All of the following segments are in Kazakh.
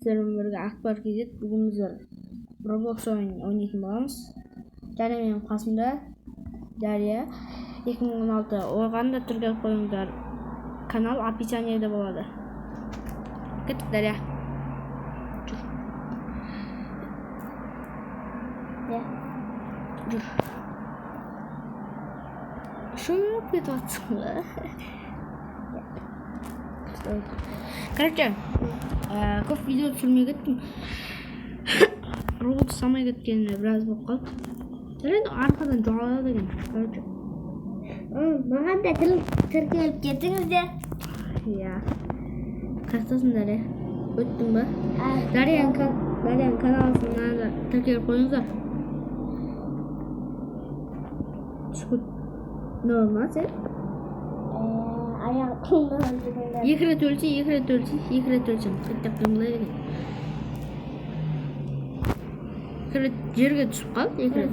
сіздермен бірге Akbar KZ. Бүгін біздер Roblox ойнайтын боламыз. Және менің қасымда Дарья 2016. Оған да тіркеліп қойыңыздар. Канал описаниеде болады. Кеттік, Дарья. Жүр. Жүр. Шумып кетіп жатсың ба? Короче, көп видео түсірмей кеттім. Roblox самай кеткеніне біраз болып қалды. Енді арқадан жоғалады екен. Короче. Маған да тіркеліп кетіңіздер. Иә. Қайсысың, Дарья? Өттің ба? Дарьяның каналысына да тіркеліп қойыңыздар. Не olmaz ya? Ayağımdan çıkınlar. екі рет өлсең. Қайтып қимылдай деген. Екі рет жерге түсіп қал, екі рет.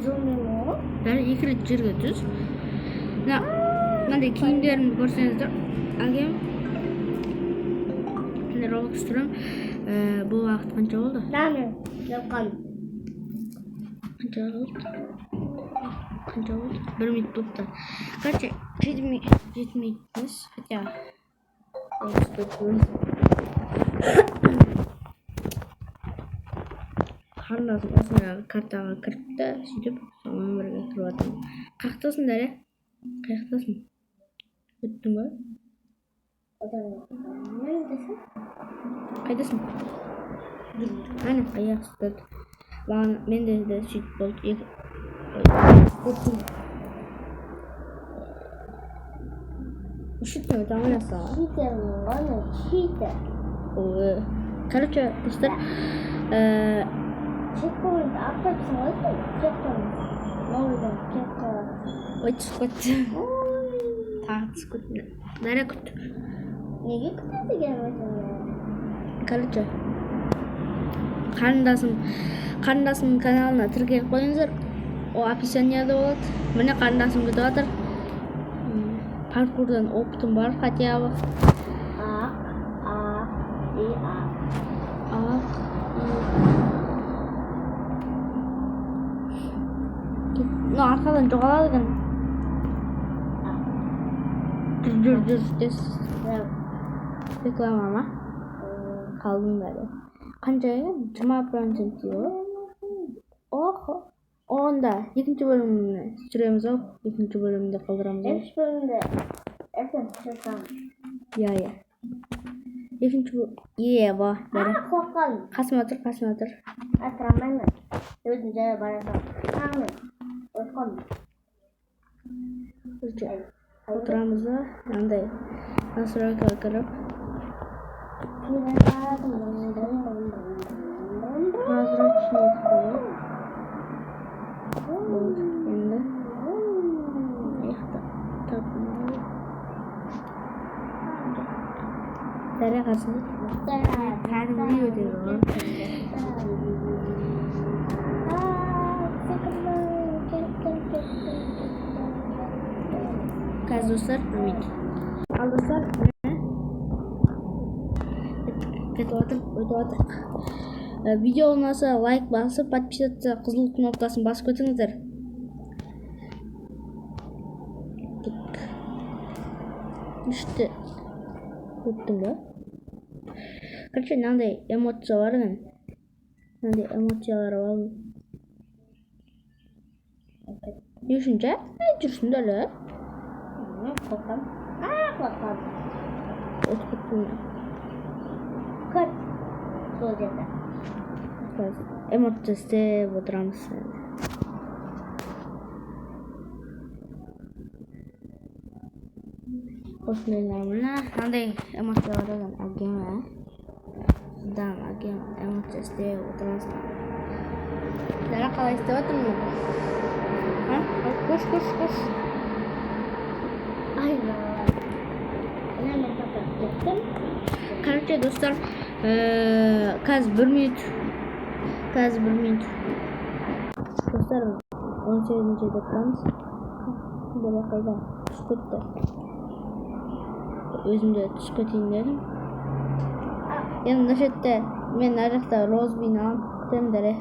Екі рет жерге түс. Мынандай киімдерімді көрсеңіздер. Әкем. Мен Roblox тұрам. Бұл уақыт қанша болды? Қанша болды? 1 минут болыпты. Короче, жетмейміз. Хотя қарындасым осындай картаға кіріпті, сөйтіп сонымен бірге кіріп жатырмын. Қаяқтасың, Дарья? Қаяқтасың? Өттің ба? Қайдасың? Әне, аяқ ұстады. Менде де сөйтіп болды. Üşütme, tamam nasıl? Короче, dostlar, Checkpoint atlatsın oydu. Checkpoint. ой түсіп тағы түсіп кетті. Дарья күтті. Неге күтеді екен? Короче, қарындасымның каналына тіркеліп қойыңыздар. О описаниеде болады. Міне қарындасым күтіп жатыр. Паркурдан опытым бар, хотя бы. Арқадан жоғалады екен. Жүр. Реклама ма? Қалдың бәрі. Қанша екен? 20% ғой. Онда екінші бөлімді түсіреміз ау. Екінші бөлімді қалдырамыз ау. Екінші бөлімді ертең түсіреміз. Иә. Екінші бөлім. Ба. Қорқалым. Қасыма тұр. Атырамаймын. Өзім жайы барасам. Қаңын. Қорқалым. Отырамыз да. Андай. Настройкаға кіріп. Прозрачный етіп болды. Енді Дарья қарсың? Кәдімгі өтеді ғой. Қазір достар, білмейді. Ал достар, өтіп отырық. Видео ұнаса лайк басып, подписаться қызыл кнопкасын басып өтіңіздер. Үшті өттім ба? Короче, мынандай эмоция бар екен. Мынандай эмоциялар алып. Не үшін жа? Жүрсіңдер да? Қорқам. Қорқам. Өтіп кеттім. Көт. Сол жерде. Эмоция істеп отырамыз. Осылайларына мынандай эмоциялар деген әгеме. Сіздан әгем эмоция істеп отырамыз. Дара қалай істеп отырмын? Көш. Короче, достар, қазір 1 минут. Достар, 18-де тұрамыз. Бала қайда? Түсіп кетті. Өзімде түсіп кетейін дедім. Енді мына жерде Men narıqda rozbini alıp kutem dere.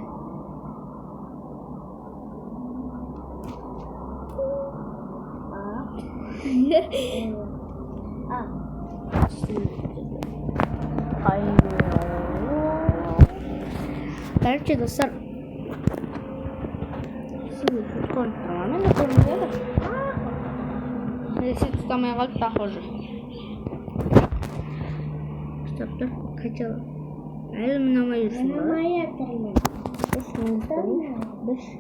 Gerçi dostlar. Şimdi tutkan tamamen de korumuyor. Neyse tutamaya kalıp takhocu. Stop dur. Kaçalım. Elim nama yürüsün. Nama yatırma. Beş.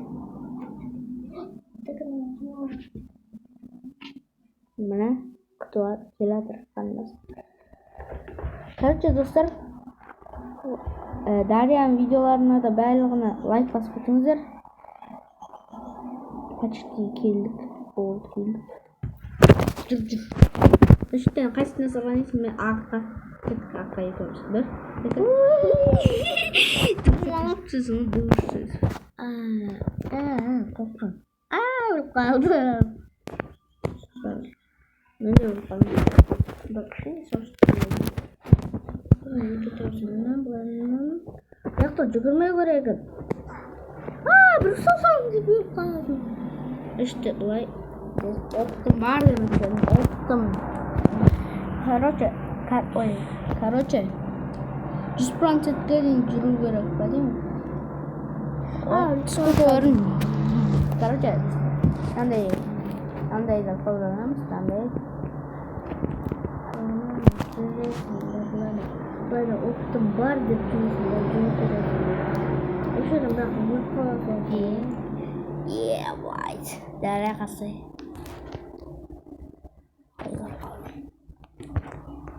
Mana kutu var. Keladır. Kanmaz. Gerçi dostlar. Darya'nın videolarına da bərliğine like basıp ötünüzler. Kaçtı keldik. Oldu keldik. Dur. Üstten kaçtığına soran ismi arka. Tık arkaya koymuşlar. Tıksızını dövüşsüz. Korktum. Vurup kaldım. Ben de vurup kaldım. Bak şimdi sonuçta. Yakta жүгірмей көрегін. Bir sosam gibi kaldım. İşte olay. Optum var demek. Optum. Короче. 100% gelin jürü gerek değil mi? Çıkıyorum. Короче. Anday da kullanamız. Anday. Böyle optum var dediğinizde şuradan ben bunu koyayım. Yeah, right. Derya kası.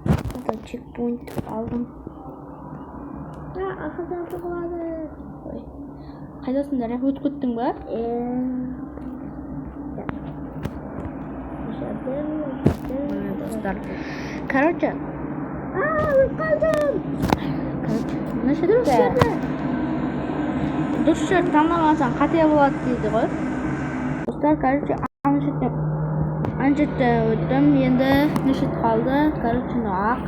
Burada checkpoint aldım. Ya arkadan tıkladı. Kaydasın Derya? Hütküttün mü? Dostlar. Короче. Kaldım. Nasıl düştü tanlamasan katya болады дейді ғой. Dostlar, короче, anjitda o'tdim. Endi nishit qoldi. Короче, aq.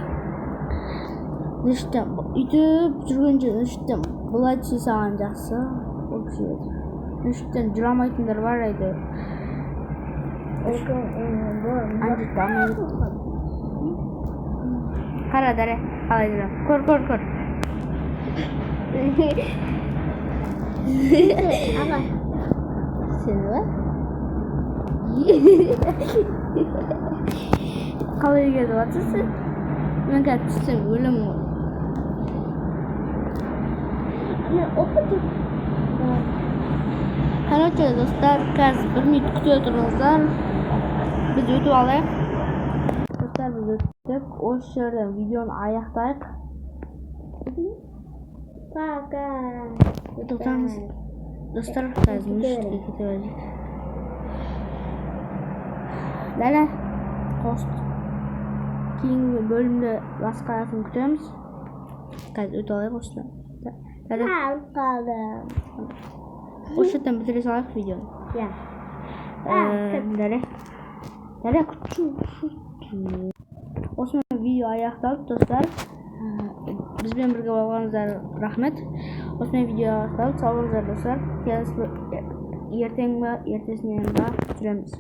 Nishitdan yutib жүргенде nishitdan bo'lay sezsam жақсы. O'xshaydi. Nishitdan juramaydilar var edi. Anjitda qara dara qalay dara. Ko'r. Apa? Seni qalay geldi atысы? Men kaçtım o'lim. Men o'qitdim. Короче, dostlar, қазір 1 minut күтіп тұрыңыздар. Biz өтіп алайық. Dostlar, biz өттік. Осы жерден видеоны аяқтайық. Пока. Отырсаңыз. Dostlar, қазір мешітке кетіп алайық. Дәлі. Қост. Кейінгі бөлімде басқасын күтеміз. Қазір өтіп алайық осыдан. Kaldım. Осы жерден бітіре салайық видеоны. Ya. Дәлі күтші. Осымен видео аяқталып, достар. Бізбен бірге болғаныңыздар рахмет. Осымен видео аяқталып, сау болыңыздар, достар. Ертең бе, ертесінен бе түсіреміз.